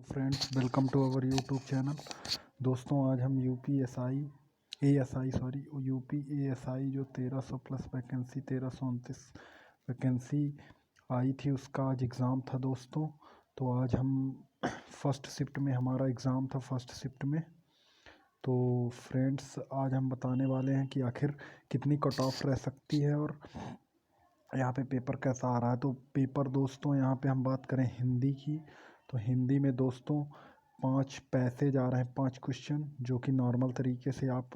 Friends, welcome to our YouTube channel. दोस्तों, आज हम यूपी एएसआई जो 1300 प्लस वैकेंसी 1329 वैकेंसी आई थी, उसका आज एग्ज़ाम था दोस्तों। तो आज हम फर्स्ट शिफ्ट में हमारा एग्ज़ाम था, फर्स्ट शिफ्ट में। तो फ्रेंड्स, आज हम बताने वाले हैं कि आखिर कितनी कट ऑफ रह सकती है और यहाँ पे पेपर कैसा आ रहा है। तो पेपर दोस्तों, यहाँ पे हम बात करें हिंदी की, तो हिंदी में दोस्तों 5 पैसेज आ रहे हैं, 5 क्वेश्चन जो कि नॉर्मल तरीके से आप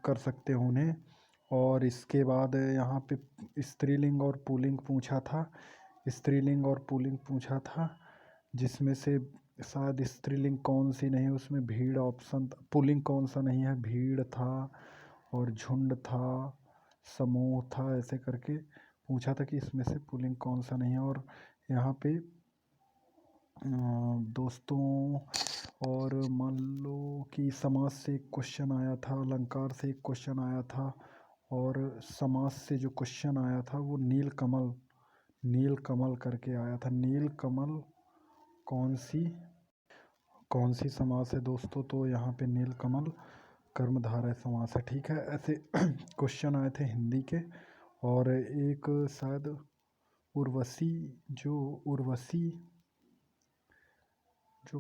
कर सकते हो उन्हें। और इसके बाद यहाँ पे स्त्रीलिंग और पुल्लिंग पूछा था, स्त्रीलिंग और पुल्लिंग पूछा था, जिसमें से शायद स्त्रीलिंग कौन सी नहीं, उसमें भीड़ ऑप्शन, पुल्लिंग कौन सा नहीं है, भीड़ था और झुंड था, समूह था, ऐसे करके पूछा था कि इसमें से पुल्लिंग कौन सा नहीं है। और यहाँ पे दोस्तों, और मान लो कि समाज से एक क्वेश्चन आया था, अलंकार से एक क्वेश्चन आया था, और समाज से जो क्वेश्चन आया था वो नीलकमल, नीलकमल करके आया था। नीलकमल कौन सी समास है दोस्तों? तो यहाँ पे नीलकमल कर्मधारय समास है, ठीक है। ऐसे क्वेश्चन आए थे हिंदी के। और एक शायद उर्वशी, जो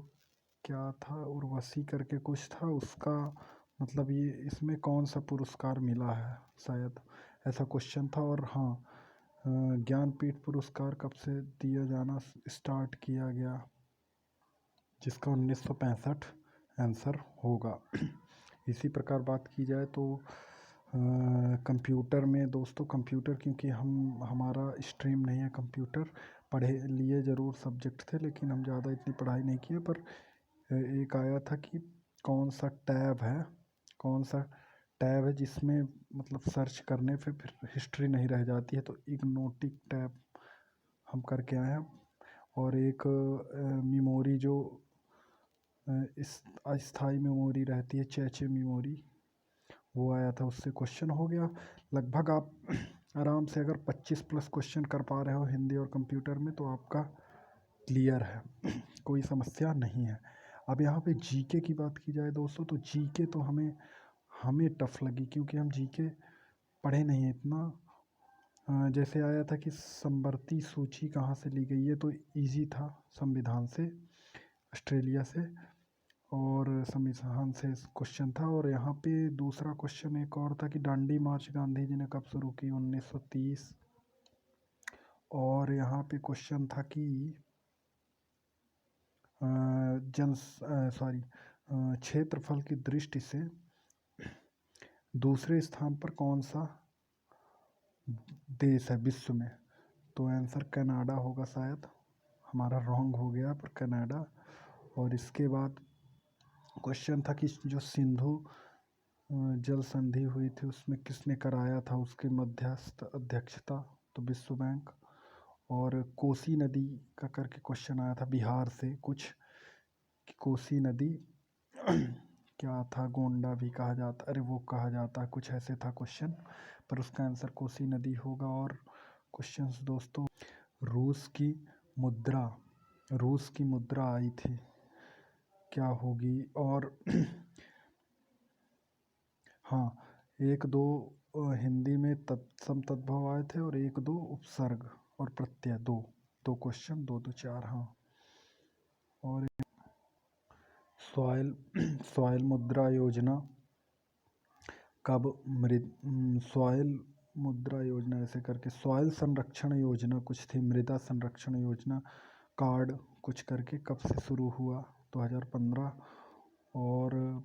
क्या था, उर्वशी करके कुछ था, उसका मतलब ये इसमें कौन सा पुरस्कार मिला है, शायद ऐसा क्वेश्चन था। और हाँ, ज्ञानपीठ पुरस्कार कब से दिया जाना स्टार्ट किया गया, जिसका 1965 आंसर होगा। इसी प्रकार बात की जाए तो कंप्यूटर में दोस्तों, कंप्यूटर क्योंकि हमारा स्ट्रीम नहीं है कंप्यूटर, पढ़े लिए ज़रूर सब्जेक्ट थे लेकिन हम ज़्यादा इतनी पढ़ाई नहीं किए। पर एक आया था कि कौन सा टैब है जिसमें मतलब सर्च करने पे फिर हिस्ट्री नहीं रह जाती है, तो इग्नोटिक टैब हम करके आए हैं। और एक मेमोरी जो इस अस्थाई मेमोरी रहती है, चेचे मेमोरी, वो आया था, उससे क्वेश्चन हो गया। लगभग आप आराम से अगर 25 प्लस क्वेश्चन कर पा रहे हो हिंदी और कंप्यूटर में तो आपका क्लियर है, कोई समस्या नहीं है। अब यहाँ पे जीके की बात की जाए दोस्तों, तो जीके तो हमें टफ लगी क्योंकि हम जीके पढ़े नहीं हैं इतना। जैसे आया था कि समवर्ती सूची कहाँ से ली गई है, तो इजी था, संविधान से, ऑस्ट्रेलिया से, और संविधान से क्वेश्चन था। और यहाँ पे दूसरा क्वेश्चन एक और था कि दांडी मार्च गांधी जी ने कब शुरू की, 1930। और यहाँ पे क्वेश्चन था कि क्षेत्रफल की दृष्टि से दूसरे स्थान पर कौन सा देश है विश्व में, तो आंसर कनाडा होगा शायद, हमारा रॉन्ग हो गया पर कनाडा। और इसके बाद क्वेश्चन था कि जो सिंधु जल संधि हुई थी उसमें किसने कराया था, उसके मध्यस्थ अध्यक्षता, तो विश्व बैंक। और कोसी नदी का करके क्वेश्चन आया था बिहार से कुछ, कि कोसी नदी क्या था, गोंडा भी कहा जाता, अरे वो कहा जाता है, कुछ ऐसे था क्वेश्चन, पर उसका आंसर कोसी नदी होगा। और क्वेश्चंस दोस्तों, रूस की मुद्रा रूस की मुद्रा आई थी, क्या होगी। और हाँ, एक दो हिंदी में तत्सम तद्भव आए थे, और एक दो उपसर्ग और प्रत्यय, दो क्वेश्चन, दो चार, हाँ। और सॉइल सॉइल मुद्रा योजना कब सॉइल मुद्रा योजना ऐसे करके, सॉइल संरक्षण योजना कुछ थी, मृदा संरक्षण योजना कार्ड कुछ करके कब से शुरू हुआ, 2015। और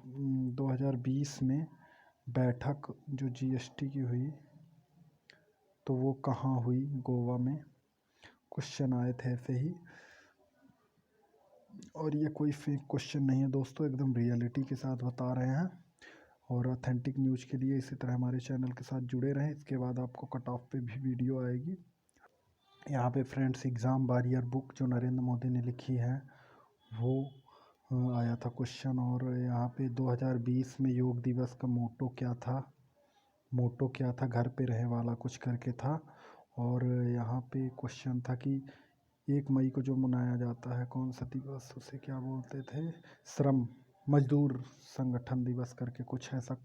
2020 में बैठक जो जीएसटी की हुई, तो वो कहाँ हुई, गोवा में। क्वेश्चन आए थे ऐसे ही, और ये कोई फेक क्वेश्चन नहीं है दोस्तों, एकदम रियलिटी के साथ बता रहे हैं। और ऑथेंटिक न्यूज़ के लिए इसी तरह हमारे चैनल के साथ जुड़े रहें। इसके बाद आपको कट ऑफ पे भी वीडियो आएगी। यहाँ पे फ्रेंड्स, एग्ज़ाम वॉरियर बुक जो नरेंद्र मोदी ने लिखी है वो आया था क्वेश्चन। और यहाँ पे 2020 में योग दिवस का मोटो क्या था, घर पे रहे वाला कुछ करके था। और यहाँ पे क्वेश्चन था कि 1 मई को जो मनाया जाता है कौन सा दिवस, उसे क्या बोलते थे? श्रम मजदूर संगठन दिवस करके कुछ ऐसा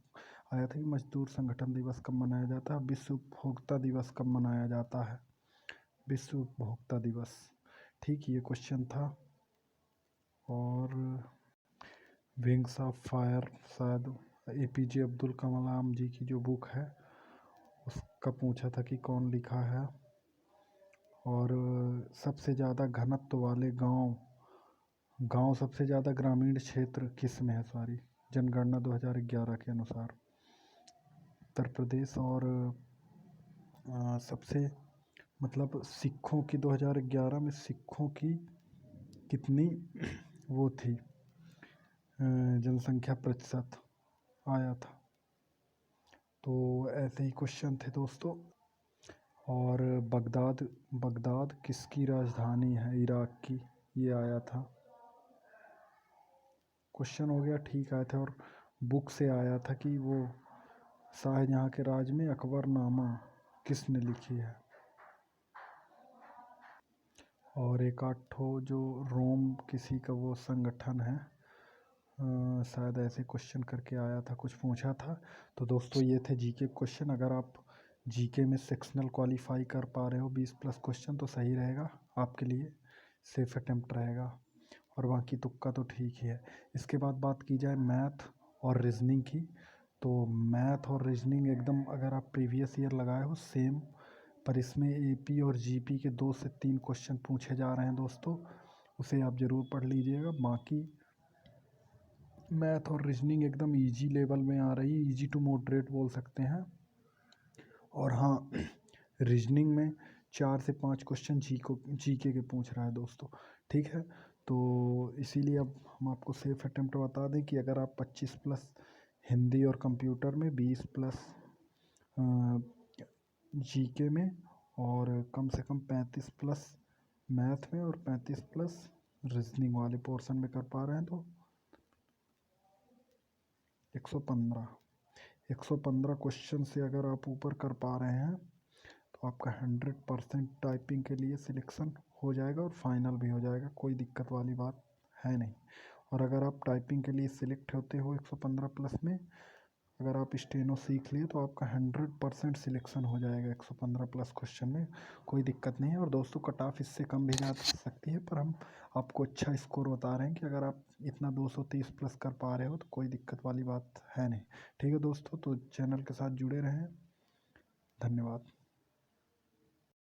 आया था कि मजदूर संगठन दिवस कब मनाया जाता है। विश्व उपभोक्ता दिवस कब मनाया जाता है? विश्व उपभोक्ता दिवस। ठीक, ये क्वेश्चन था। और विंग्स ऑफ फायर शायद APJ अब्दुल कलाम जी की जो बुक है उसका पूछा था कि कौन लिखा है। और सबसे ज़्यादा घनत्व वाले गांव सबसे ज़्यादा ग्रामीण क्षेत्र किस में है? सॉरी, जनगणना 2011 के अनुसार उत्तर प्रदेश। और सबसे मतलब सिखों की 2011 में सिखों की कितनी वो थी जनसंख्या प्रतिशत आया था। तो ऐसे ही क्वेश्चन थे दोस्तों। और बगदाद किसकी राजधानी है? इराक की, ये आया था। क्वेश्चन हो गया, ठीक आए थे। और बुक से आया था कि वो शाहजहाँ के राज में अकबरनामा किसने लिखी है? और एक आठ ठो जो रोम किसी का वो संगठन है, शायद ऐसे क्वेश्चन करके आया था, कुछ पूछा था। तो दोस्तों ये थे जीके क्वेश्चन। अगर आप जीके में सेक्शनल क्वालिफाई कर पा रहे हो 20+ क्वेश्चन तो सही रहेगा, आपके लिए सेफ अटेम्प्ट रहेगा। और बाकी तुक्का तो ठीक ही है। इसके बाद बात की जाए मैथ और रीजनिंग की, तो मैथ और रीजनिंग एकदम अगर आप प्रीवियस ईयर लगाए हो सेम, पर इसमें AP और GP के 2 से 3 क्वेश्चन पूछे जा रहे हैं दोस्तों, उसे आप ज़रूर पढ़ लीजिएगा। बाकी मैथ और रीजनिंग एकदम इजी लेवल में आ रही है, इजी टू मॉडरेट बोल सकते हैं। और हाँ, रीजनिंग में 4 से 5 क्वेश्चन जीके के पूछ रहा है दोस्तों, ठीक है। तो इसीलिए अब हम आपको सेफ अटेम्प्ट बता दें कि अगर आप 25+ हिंदी और कंप्यूटर में, 20+ जीके में, और कम से कम 35+ मैथ में और 35+ रीजनिंग वाले पोर्शन में कर पा रहे हैं तो 115 क्वेश्चन से अगर आप ऊपर कर पा रहे हैं तो आपका 100% टाइपिंग के लिए सिलेक्शन हो जाएगा और फाइनल भी हो जाएगा, कोई दिक्कत वाली बात है नहीं। और अगर आप टाइपिंग के लिए सिलेक्ट होते हो 115+ में, अगर आप स्टेनो सीख लिए तो आपका 100% सिलेक्शन हो जाएगा 115+ क्वेश्चन में, कोई दिक्कत नहीं है। और दोस्तों कट ऑफ इससे कम भी जा सकती है, पर हम आपको अच्छा स्कोर बता रहे हैं कि अगर आप इतना 230+ कर पा रहे हो तो कोई दिक्कत वाली बात है नहीं। ठीक है दोस्तों, तो चैनल के साथ जुड़े रहें। धन्यवाद।